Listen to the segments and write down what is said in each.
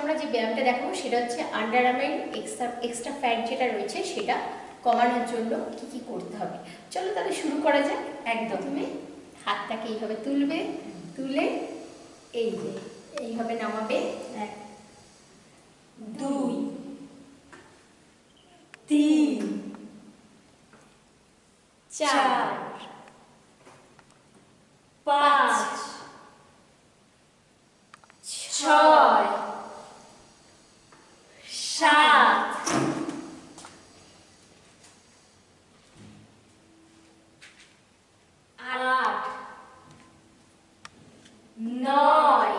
আমরা যে ব্যায়ামটা দেখাবো সেটা হচ্ছে আন্ডার আর্মের এক্সট্রা ফ্যাট যেটা রয়েছে সেটা কমানোর জন্য কি কি করতে হবে। চলো তাহলে শুরু করা যাক। একদম তুমি হাতটাকে এইভাবে তুলবে, তুলে এই যে এইভাবে নামাবে। 1 2 3 4 5 6 7 8 9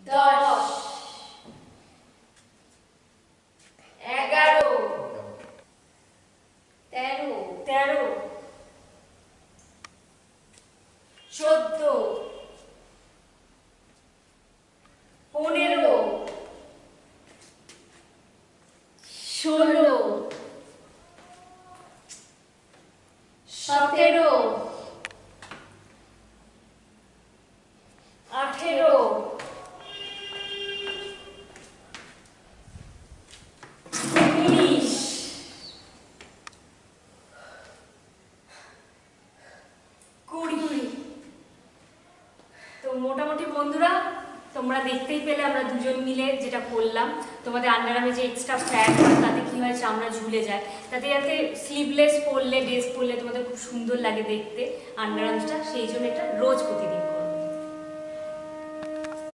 10 11 13 14 15 16 17 18 19 20। তো মোটামুটি বন্ধুরা তোমরা দেখতেই পেলে আমরা দুজন মিলে যেটা করলাম। তোমাদের আন্ডারআর্মে যে এক্সট্রা ফ্যাট হয় তাতে কি হয়, চামড়া ঝুলে যায়, তাতে যাতে স্লিভলেস পরলে, ড্রেস পরলে তোমাদের খুব সুন্দর লাগে দেখতে আন্ডারআর্মসটা, সেই জন্য এটা রোজ প্রতিদিন